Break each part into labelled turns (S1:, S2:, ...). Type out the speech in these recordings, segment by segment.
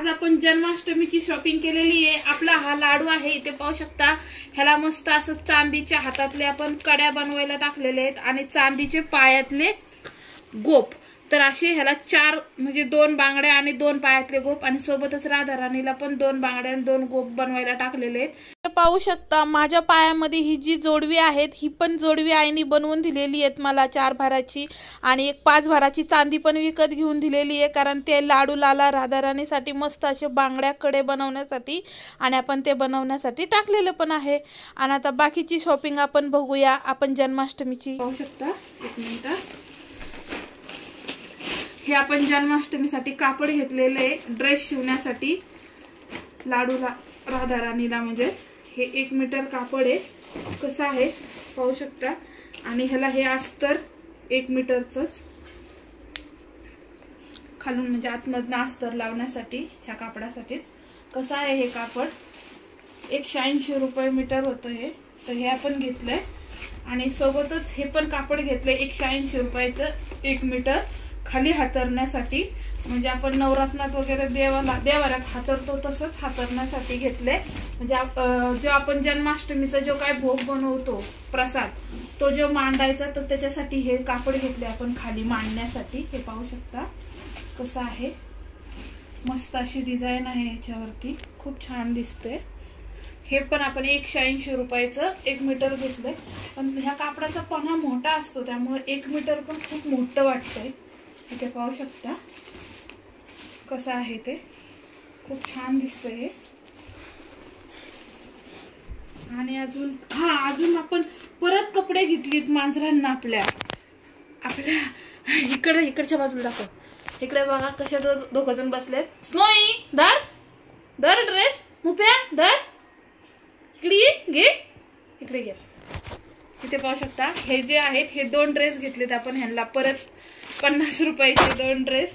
S1: आज आपण जन्माष्टमीची शॉपिंग केलेली आहे। आपला हा लाडू आहे, इथे पाहू शकता। ह्याला मस्त असं चांदीच्या हातातले आपण कड्या बनवायला टाकलेले आहेत आणि चांदीचे पायातले गोप। तर असे ह्याला चार म्हणजे 2 बांगड्या आणि 2 पायातले गोप आणि सोबतच राधा राणीला पण 2 बांगड्या आणि 2 गोप बनवायला टाकलेले आहेत। पाहू शकता माझ्या पायामध्ये ही जी जोडवी आहेत ही पण जोडवी आईने बनवून दिलेली आहेत मला 4 भाराची आणि एक 5 भाराची चांदी पण विकत घेऊन दिलेली आहे, कारण ते लाडू लाला राधा राणीसाठी मस्त असे बांगड्या कडे बनवण्यासाठी आणि आपण ते बनवण्यासाठी टाकलेलं पण आहे। आणि आता बाकीची शॉपिंग आपण बघूया आपण जन्माष्टमीची। पाहू शकता, एक मिनिट, हे आपण जन्माष्टमीसाठी कापड घेतलेले आहे ड्रेस शिवण्यासाठी लाडूला राधा राणीला। म्हणजे हे 1 मीटर कापड आहे, कसं आहे पाहू शकता। आणि ह्याला हे अस्तर 1 मीटरचंच खालून म्हणजे आतमधनं अस्तर लावण्यासाठी ह्या कापडासाठीच। कसं आहे हे कापड 180 रुपये मीटर होतं हे, तर हे आपण घेतलंय। आणि सोबतच हे पण कापड घेतलंय 180 रुपयाचं 1 मीटर खाली हातरण्यासाठी, म्हणजे आपण नवरात्रात वगैरे देवाऱ्यात हातरतो तसंच हातरण्यासाठी घेतले। म्हणजे जो आपण जन्माष्टमीचा जो काय भोग बनवतो प्रसाद तो जो मांडायचा, तर त्याच्यासाठी हे कापड घेतले आपण खाली मांडण्यासाठी। हे पाहू शकता कसं आहे, मस्त अशी डिझाईन आहे याच्यावरती, खूप छान दिसते। हे पण आपण 180 रुपयाचं 1 मीटर घेतलंय, पण ह्या कापडाचा पणा मोठा असतो त्यामुळे 1 मीटर पण खूप मोठं वाटतंय। इथे पाहू शकता कसं आहे ते, खूप छान दिसतंय हे। आणि अजून आपण परत कपडे घेतलीत मांजरांना आपल्या इकडच्या बाजूला दाखव, इकडे बघा कशा दोघ जण बसलेत। स्नोई दर ड्रेस, मुप्या दर, इकडे घे। इथे पाहू शकता हे जे आहेत हे 2 ड्रेस घेतलेत आपण ह्यांना परत 50 रुपयाचे 2 ड्रेस।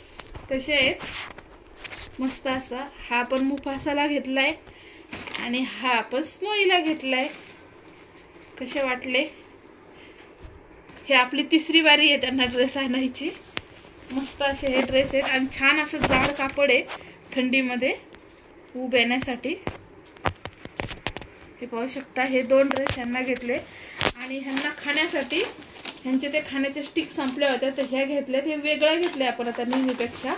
S1: कसे आहेत मस्त असा। हा पण मुफासाला घेतलाय आणि हा पण स्नोईला घेतलाय। कसे वाटले? हे आपली 3री बारी आहे त्यांना ड्रेस आणायची। मस्त असे हे ड्रेस आहेत आणि छान असं जाड कापड आहे थंडीमध्ये उभ येण्यासाठी। हे पाहू शकता हे 2 ड्रेस ह्यांना घेतले आणि ह्यांना खाण्यासाठी ह्यांचे ते खाण्याचे स्टिक संपले होते तर हे घेतलेत। हे वेगळं घेतले आपण आता नेहमीपेक्षा,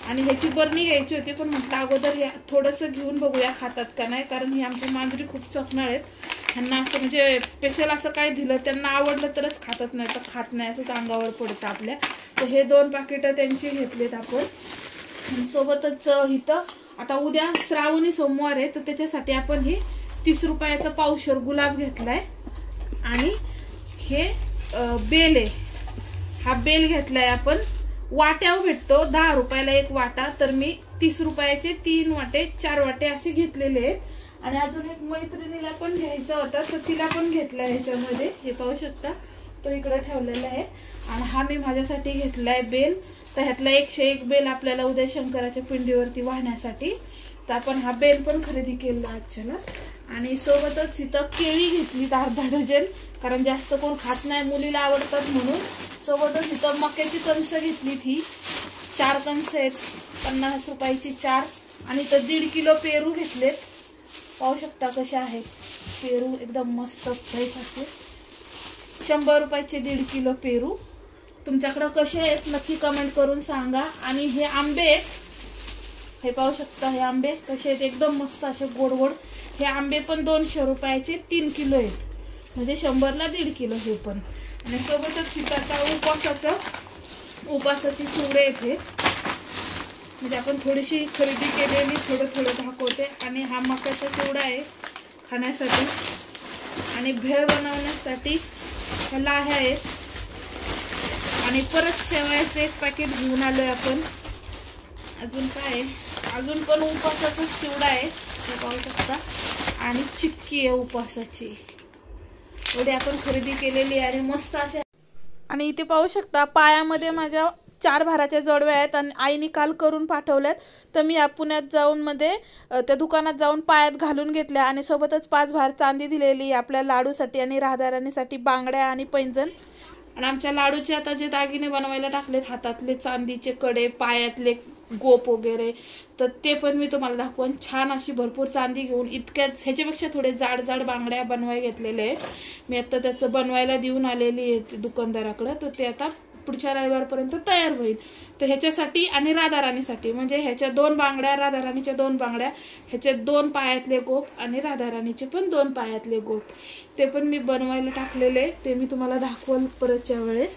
S1: आणि ह्याची बरणी घ्यायची होती पण म्हटलं अगोदर हे थोडंसं घेऊन बघूया खातात का नाही, कारण ही आमची मांजरी खूप चोखणार आहेत। ह्यांना असं म्हणजे स्पेशल असं काय दिलं त्यांना आवडलं तरच खातात, नाही तर खात नाही, असंच अंगावर पडतं आपल्या। तर हे 2 पाकिटं त्यांची घेतलेत आपण। सोबतच इथं आता उद्या श्रावणी सोमवार आहे तर त्याच्यासाठी आपण हे 30 रुपयाचा पावशेर गुलाब घेतलाय। आणि हे बेल आहे, हा बेल घेतलाय आपण, वाट्यावर भेटतो 10 रुपयाला 1 वाटा, तर मी 30 रुपयाचे 3 वाटे 4 वाटे असे घेतलेले आहेत। आणि अजून एक मैत्रिणीला पण घ्यायचा होता तर तिला पण घेतलाय ह्याच्यामध्ये। हे पाहू शकता तो इकडे ठेवलेला आहे। आणि हा मी माझ्यासाठी घेतलाय बेल, तर ह्यातला 101 बेल आपल्याला उद्या शंकराच्या पिंडीवरती वाहण्यासाठी, तर आपण हा बेल पण खरेदी केला आजच्याला। आणि सोबतच इथं केळी घेतली 10 डझन, कारण जास्त कोण खात नाही, मुलीला आवडतात म्हणून। सोबतच इथं मक्याची कणसं घेतली, ती 4 कणसं आहेत 50 रुपयाची 4। आणि इथं 1.5 किलो पेरू घेतलेत, पाहू शकता कसे आहेत पेरू, एकदम मस्त फ्रेश असे। 100 रुपयाचे 1.5 किलो पेरू। तुमच्याकडे कसे आहेत नक्की कमेंट करून सांगा। आणि हे आंबे आहेत, हे पाहू शकता हे आंबे कसे आहेत, एकदम मस्त असे गोड गोड। हे आंबे पण 200 रुपयाचे 3 किलो आहेत, म्हणजे 100ला 1.5 किलो हे पण। आणि सोबतच तिथं उपासाचे चिवडे येते, म्हणजे आपण थोडीशी खरेदी केलेली थोडं दाखवते। आणि हा मक्याचा चिवडा आहे खाण्यासाठी, आणि भेळ बनवण्यासाठी लाह्या आहेत। आणि परत शेवयाचे 1 पॅकेट घेऊन आलोय आपण। अजून काय आहे, अजून पण उपासाचा चिवडा आहे, हे पाहू शकता। आणि चिक्की आहे उपासाची, एवढी आपण खरेदी केलेली आहे आणि मस्त अशा। आणि इथे पाहू शकता पायामध्ये माझ्या 4 भाराच्या जोडव्या आहेत आणि आईने काल करून पाठवल्यात, तर मी पुण्यात जाऊन त्या दुकानात जाऊन पायात घालून घेतल्या। आणि सोबतच 5 भार चांदी दिलेली आपल्या लाडूसाठी आणि राधा राणीसाठी बांगड्या आणि पैंजण। आणि आमच्या लाडूचे आता जे दागिने बनवायला टाकलेत, हातातले चांदीचे कडे, पायातले गोप वगैरे, तर ते पण मी तुम्हाला दाखवून. छान अशी भरपूर चांदी घेऊन इतक्याच ह्याच्यापेक्षा थोडे जाड जाड बांगड्या बनवाय घेतलेले आहेत मी. आता त्याचं बनवायला देऊन आलेली आहे दुकानदाराकडे, तर ते आता पुढच्या रविवारपर्यंत तयार होईल. तर ह्याच्यासाठी आणि राधाराणीसाठी, म्हणजे ह्याच्या 2 बांगड्या, राधाराणीच्या 2 बांगड्या, ह्याचे 2 पायातले गोप आणि राधाराणीचे पण 2 पायातले गोप, ते पण मी बनवायला टाकलेले. ते मी तुम्हाला दाखवल परतच्या वेळेस.